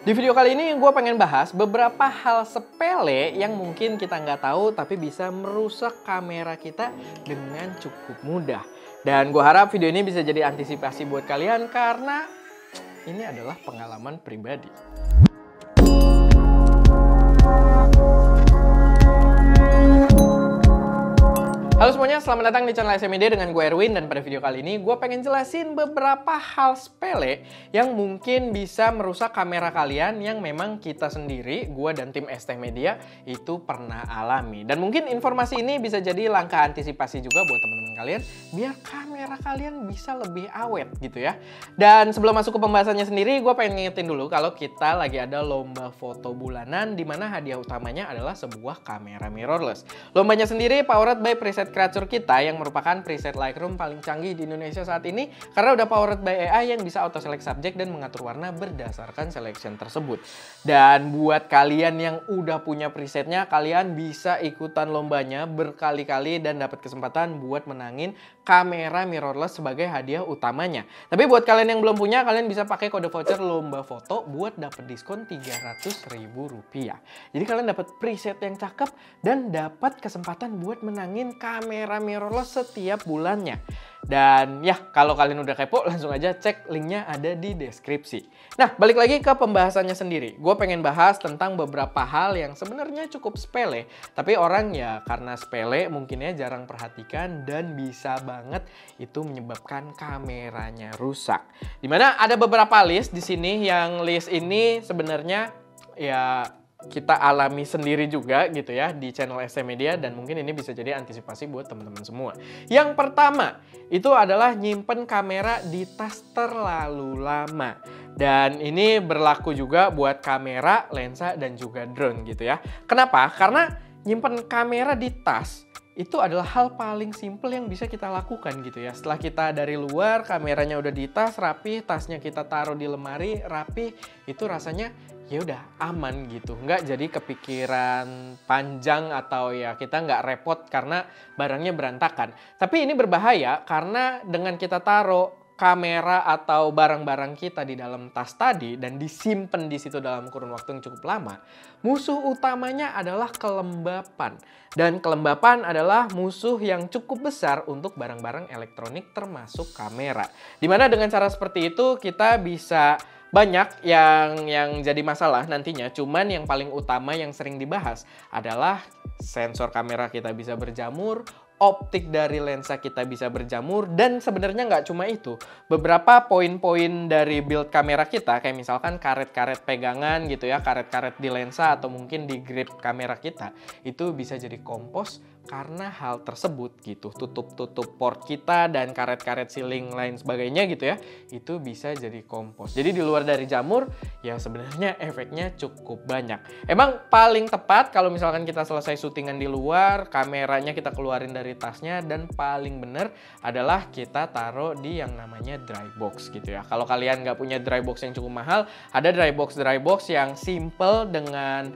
Di video kali ini gue pengen bahas beberapa hal sepele yang mungkin kita nggak tahu tapi bisa merusak kamera kita dengan cukup mudah. Dan gue harap video ini bisa jadi antisipasi buat kalian karena ini adalah pengalaman pribadi. Halo semuanya, selamat datang di channel SMID dengan gue Erwin. Dan pada video kali ini gue pengen jelasin beberapa hal sepele yang mungkin bisa merusak kamera kalian yang memang kita sendiri, gue dan tim ST Media itu pernah alami. Dan mungkin informasi ini bisa jadi langkah antisipasi juga buat teman-teman kalian biar kamera kalian bisa lebih awet gitu ya. Dan sebelum masuk ke pembahasannya sendiri, gue pengen ngingetin dulu kalau kita lagi ada lomba foto bulanan di mana hadiah utamanya adalah sebuah kamera mirrorless. Lombanya sendiri powered by preset creator kita yang merupakan preset Lightroom paling canggih di Indonesia saat ini karena udah powered by AI yang bisa auto select subject dan mengatur warna berdasarkan selection tersebut. Dan buat kalian yang udah punya presetnya, kalian bisa ikutan lombanya berkali-kali dan dapat kesempatan buat menangin kamera mirrorless sebagai hadiah utamanya. Tapi buat kalian yang belum punya, kalian bisa pakai kode voucher lomba foto buat dapat diskon Rp300.000. Jadi kalian dapat preset yang cakep dan dapat kesempatan buat menangin kamera mirrorless setiap bulannya. Dan ya, kalau kalian udah kepo, langsung aja cek linknya ada di deskripsi. Nah, balik lagi ke pembahasannya sendiri. Gue pengen bahas tentang beberapa hal yang sebenarnya cukup sepele, tapi orang ya karena sepele mungkinnya jarang perhatikan dan bisa banget itu menyebabkan kameranya rusak. Dimana ada beberapa list di sini yang list ini sebenarnya ya kita alami sendiri juga gitu ya di channel ST Media dan mungkin ini bisa jadi antisipasi buat teman-teman semua. Yang pertama itu adalah nyimpen kamera di tas terlalu lama. Dan ini berlaku juga buat kamera, lensa, dan juga drone gitu ya. Kenapa? Karena nyimpen kamera di tas itu adalah hal paling simple yang bisa kita lakukan gitu ya. Setelah kita dari luar, kameranya udah di tas, rapi, tasnya kita taruh di lemari, rapi, itu rasanya ya udah aman gitu. Nggak jadi kepikiran panjang atau ya kita nggak repot karena barangnya berantakan. Tapi ini berbahaya karena dengan kita taruh kamera atau barang-barang kita di dalam tas tadi dan disimpan di situ dalam kurun waktu yang cukup lama, musuh utamanya adalah kelembapan. Dan kelembapan adalah musuh yang cukup besar untuk barang-barang elektronik termasuk kamera. Dimana dengan cara seperti itu kita bisa banyak yang jadi masalah nantinya, cuman yang paling utama yang sering dibahas adalah sensor kamera kita bisa berjamur, optik dari lensa kita bisa berjamur, dan sebenarnya nggak cuma itu. Beberapa poin-poin dari build kamera kita, kayak misalkan karet-karet pegangan gitu ya, karet-karet di lensa atau mungkin di grip kamera kita, itu bisa jadi kompos karena hal tersebut gitu. Tutup-tutup port kita dan karet-karet sealing lain sebagainya gitu ya, itu bisa jadi kompos. Jadi di luar dari jamur, ya sebenarnya efeknya cukup banyak. Emang paling tepat kalau misalkan kita selesai syutingan di luar, kameranya kita keluarin dari tasnya dan paling bener adalah kita taruh di yang namanya dry box gitu ya. Kalau kalian nggak punya dry box yang cukup mahal, ada dry box yang simple dengan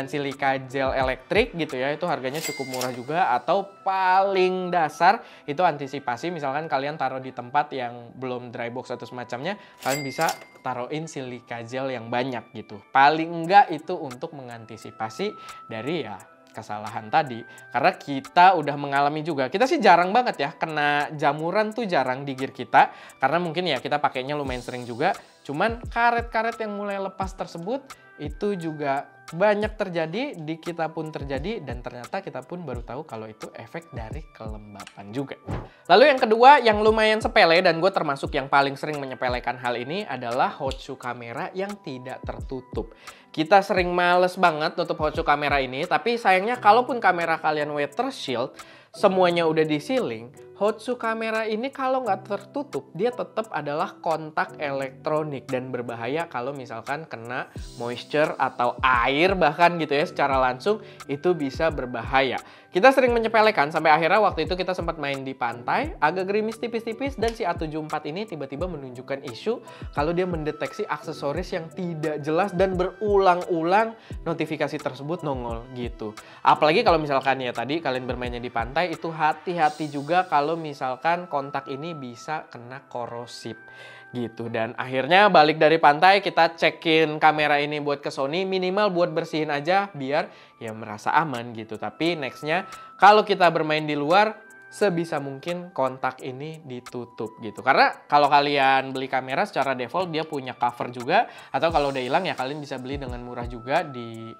silika gel elektrik gitu ya, itu harganya cukup murah juga. Atau paling dasar itu antisipasi, misalkan kalian taruh di tempat yang belum dry box atau semacamnya, kalian bisa taruhin silika gel yang banyak gitu. Paling enggak itu untuk mengantisipasi dari ya kesalahan tadi, karena kita udah mengalami juga. Kita sih jarang banget ya kena jamuran, tuh jarang di gear kita karena mungkin ya kita pakainya lumayan sering juga. Cuman karet-karet yang mulai lepas tersebut itu juga banyak terjadi, di kita pun terjadi, dan ternyata kita pun baru tahu kalau itu efek dari kelembapan juga. Lalu yang kedua yang lumayan sepele dan gue termasuk yang paling sering menyepelekan hal ini adalah hot shoe kamera yang tidak tertutup. Kita sering males banget nutup hot shoe kamera ini, tapi sayangnya kalaupun kamera kalian weather shield, semuanya udah di sealing, hot shoe kamera ini kalau nggak tertutup, dia tetap adalah kontak elektronik dan berbahaya kalau misalkan kena moisture atau air bahkan gitu ya secara langsung, itu bisa berbahaya. Kita sering menyepelekan sampai akhirnya waktu itu kita sempat main di pantai, agak gerimis tipis-tipis dan si A74 ini tiba-tiba menunjukkan isu kalau dia mendeteksi aksesoris yang tidak jelas dan berulang-ulang notifikasi tersebut nongol gitu. Apalagi kalau misalkan ya tadi kalian bermainnya di pantai, itu hati-hati juga kalau misalkan kontak ini bisa kena korosif. gitu. Dan akhirnya balik dari pantai kita cekin kamera ini buat ke Sony, minimal buat bersihin aja biar ya merasa aman gitu. Tapi nextnya kalau kita bermain di luar, sebisa mungkin kontak ini ditutup gitu. Karena kalau kalian beli kamera secara default dia punya cover juga, atau kalau udah hilang ya kalian bisa beli dengan murah juga di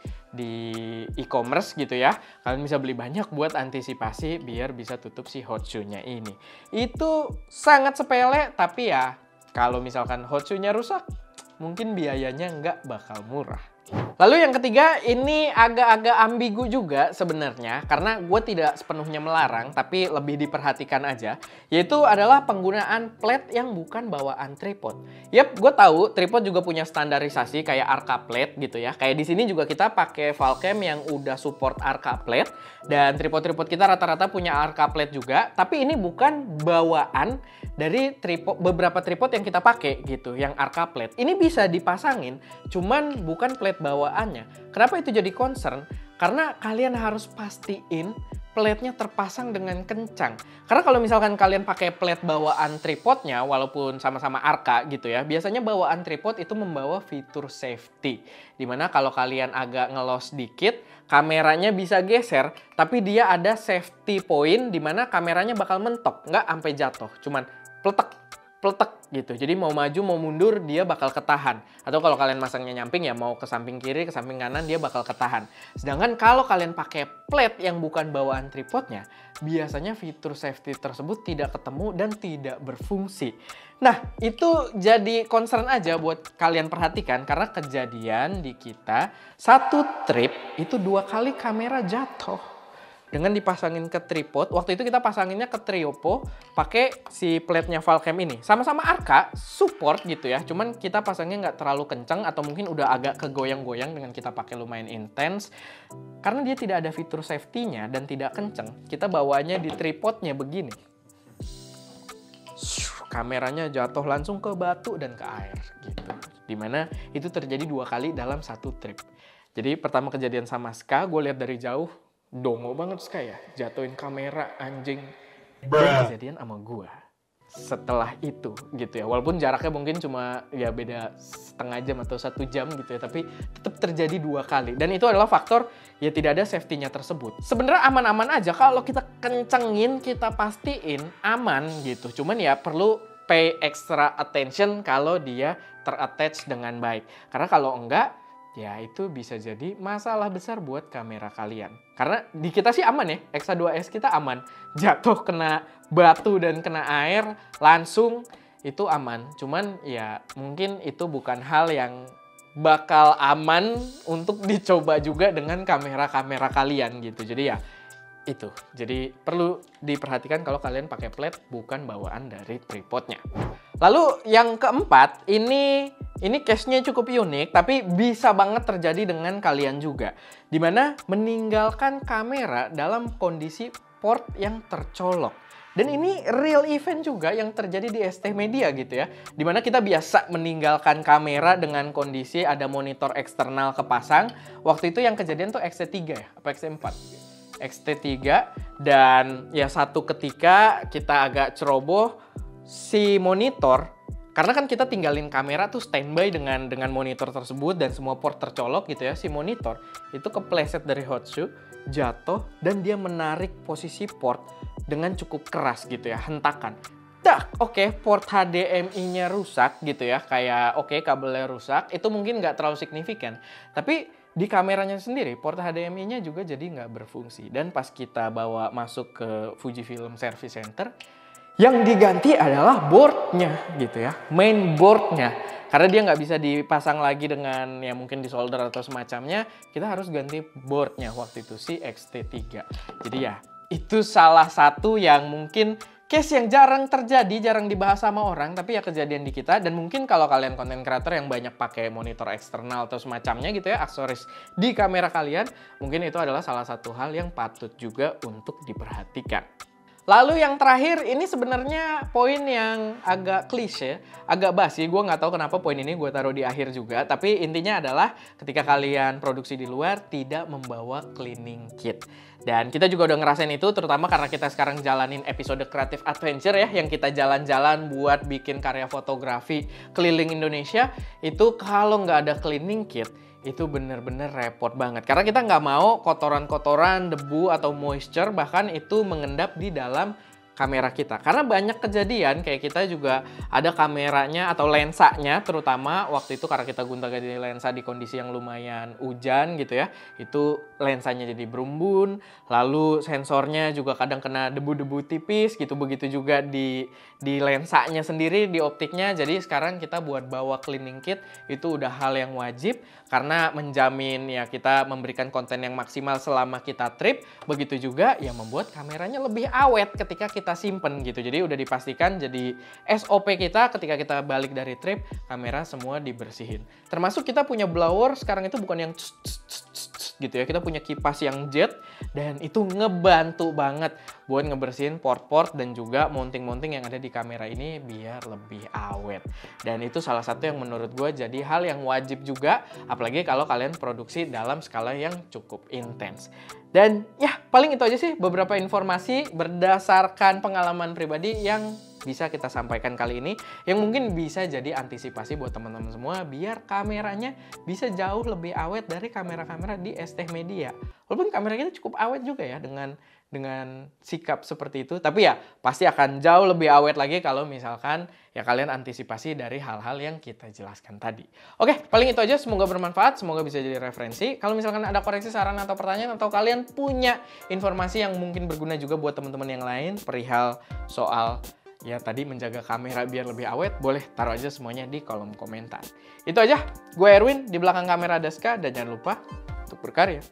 e-commerce gitu ya. Kalian bisa beli banyak buat antisipasi biar bisa tutup si hot shoe-nya ini. Itu sangat sepele, tapi ya kalau misalkan hot shoe-nya rusak, mungkin biayanya nggak bakal murah. Lalu yang ketiga, ini agak-agak ambigu juga sebenarnya, karena gue tidak sepenuhnya melarang, tapi lebih diperhatikan aja, yaitu adalah penggunaan plate yang bukan bawaan tripod. Yap, gue tahu tripod juga punya standarisasi kayak Arca plate gitu ya. Kayak di sini juga kita pakai Valcam yang udah support Arca plate, dan tripod-tripod kita rata-rata punya Arca plate juga, tapi ini bukan bawaan dari beberapa tripod yang kita pakai gitu, yang Arca plate. Ini bisa dipasangin, cuman bukan plate bawaannya. Kenapa itu jadi concern? Karena kalian harus pastiin plate-nya terpasang dengan kencang. Karena kalau misalkan kalian pakai plate bawaan tripodnya, walaupun sama-sama Arca gitu ya, biasanya bawaan tripod itu membawa fitur safety. Dimana kalau kalian agak ngelos dikit, kameranya bisa geser, tapi dia ada safety point dimana kameranya bakal mentok, nggak sampai jatuh, cuman peletek gitu. Jadi mau maju mau mundur dia bakal ketahan. Atau kalau kalian masangnya nyamping ya mau ke samping kiri, ke samping kanan dia bakal ketahan. Sedangkan kalau kalian pakai plate yang bukan bawaan tripodnya, biasanya fitur safety tersebut tidak ketemu dan tidak berfungsi. Nah, itu jadi concern aja buat kalian perhatikan karena kejadian di kita satu trip itu 2 kali kamera jatuh. Dengan dipasangin ke tripod, waktu itu kita pasanginnya ke Triopo pakai si plate-nya Valcam ini. Sama-sama Arca, support gitu ya. Cuman kita pasangnya nggak terlalu kenceng atau mungkin udah agak kegoyang-goyang dengan kita pakai lumayan intens. Karena dia tidak ada fitur safety-nya dan tidak kenceng. Kita bawanya di tripodnya begini. Kameranya jatuh langsung ke batu dan ke air gitu. Dimana itu terjadi 2 kali dalam satu trip. Jadi pertama kejadian sama Ska, gue lihat dari jauh, dongo banget kayak jatuhin kamera anjing. Dan kejadian sama gua setelah itu gitu ya, walaupun jaraknya mungkin cuma ya beda setengah jam atau 1 jam gitu ya, tapi tetap terjadi 2 kali dan itu adalah faktor ya tidak ada safety-nya tersebut. Sebenarnya aman-aman aja kalau kita kencengin, kita pastiin aman gitu, cuman ya perlu pay extra attention kalau dia terattach dengan baik, karena kalau enggak ya itu bisa jadi masalah besar buat kamera kalian. Karena di kita sih aman ya, X2S kita aman. Jatuh kena batu dan kena air langsung itu aman. Cuman ya mungkin itu bukan hal yang bakal aman untuk dicoba juga dengan kamera-kamera kalian gitu. Jadi ya itu. Jadi perlu diperhatikan kalau kalian pakai plate bukan bawaan dari tripodnya. Lalu yang keempat, ini case-nya cukup unik, tapi bisa banget terjadi dengan kalian juga. Dimana meninggalkan kamera dalam kondisi port yang tercolok. Dan ini real event juga yang terjadi di ST Media gitu ya. Dimana kita biasa meninggalkan kamera dengan kondisi ada monitor eksternal kepasang. Waktu itu yang kejadian tuh XT3 ya, apa XT4? XT3, dan ya satu ketika kita agak ceroboh, si monitor, karena kan kita tinggalin kamera tuh standby dengan monitor tersebut dan semua port tercolok gitu ya, si monitor itu kepleset dari hot shoe, jatuh dan dia menarik posisi port dengan cukup keras gitu ya, hentakan. Oke, port HDMI-nya rusak gitu ya, kayak kabelnya rusak, itu mungkin nggak terlalu signifikan, tapi di kameranya sendiri port HDMI-nya juga jadi nggak berfungsi. Dan pas kita bawa masuk ke Fujifilm Service Center, yang diganti adalah boardnya gitu ya, main boardnya. Karena dia nggak bisa dipasang lagi dengan ya mungkin di solder atau semacamnya, kita harus ganti boardnya waktu itu si XT3. Jadi ya itu salah satu yang mungkin case yang jarang terjadi, jarang dibahas sama orang, tapi ya kejadian di kita. Dan mungkin kalau kalian konten creator yang banyak pakai monitor eksternal atau semacamnya gitu ya, aksesoris di kamera kalian, mungkin itu adalah salah satu hal yang patut juga untuk diperhatikan. Lalu yang terakhir, ini sebenarnya poin yang agak klise, agak basi. Gue nggak tahu kenapa poin ini gue taruh di akhir juga. Tapi intinya adalah ketika kalian produksi di luar, tidak membawa cleaning kit. Dan kita juga udah ngerasain itu, terutama karena kita sekarang jalanin episode Creative Adventure ya, yang kita jalan-jalan buat bikin karya fotografi keliling Indonesia. Itu kalau nggak ada cleaning kit, itu bener-bener repot banget. Karena kita nggak mau kotoran-kotoran, debu, atau moisture bahkan itu mengendap di dalam kamera kita. Karena banyak kejadian kayak kita juga ada kameranya atau lensanya, terutama waktu itu karena kita gonta-ganti lensa di kondisi yang lumayan hujan gitu ya. Itu lensanya jadi berumbun, lalu sensornya juga kadang kena debu-debu tipis gitu. Begitu juga di lensanya sendiri, di optiknya. Jadi sekarang kita buat bawa cleaning kit itu udah hal yang wajib karena menjamin ya kita memberikan konten yang maksimal selama kita trip. Begitu juga ya membuat kameranya lebih awet ketika kita simpen gitu. Jadi udah dipastikan jadi SOP kita ketika kita balik dari trip, kamera semua dibersihin. Termasuk kita punya blower sekarang itu bukan yang gitu ya. Kita punya kipas yang jet dan itu ngebantu banget buat ngebersihin port-port dan juga mounting-mounting yang ada di kamera ini biar lebih awet. Dan itu salah satu yang menurut gue jadi hal yang wajib juga, apalagi kalau kalian produksi dalam skala yang cukup intens. Dan ya paling itu aja sih beberapa informasi berdasarkan pengalaman pribadi yang bisa kita sampaikan kali ini, yang mungkin bisa jadi antisipasi buat teman-teman semua biar kameranya bisa jauh lebih awet dari kamera-kamera di ST Media. Walaupun kamera kita cukup awet juga ya dengan sikap seperti itu, tapi ya pasti akan jauh lebih awet lagi kalau misalkan ya kalian antisipasi dari hal-hal yang kita jelaskan tadi. Oke, paling itu aja, semoga bermanfaat, semoga bisa jadi referensi. Kalau misalkan ada koreksi, saran, atau pertanyaan, atau kalian punya informasi yang mungkin berguna juga buat teman-teman yang lain perihal soal ya tadi menjaga kamera biar lebih awet, boleh taruh aja semuanya di kolom komentar. Itu aja, gue Erwin, di belakang kamera Daska, dan jangan lupa untuk berkarya.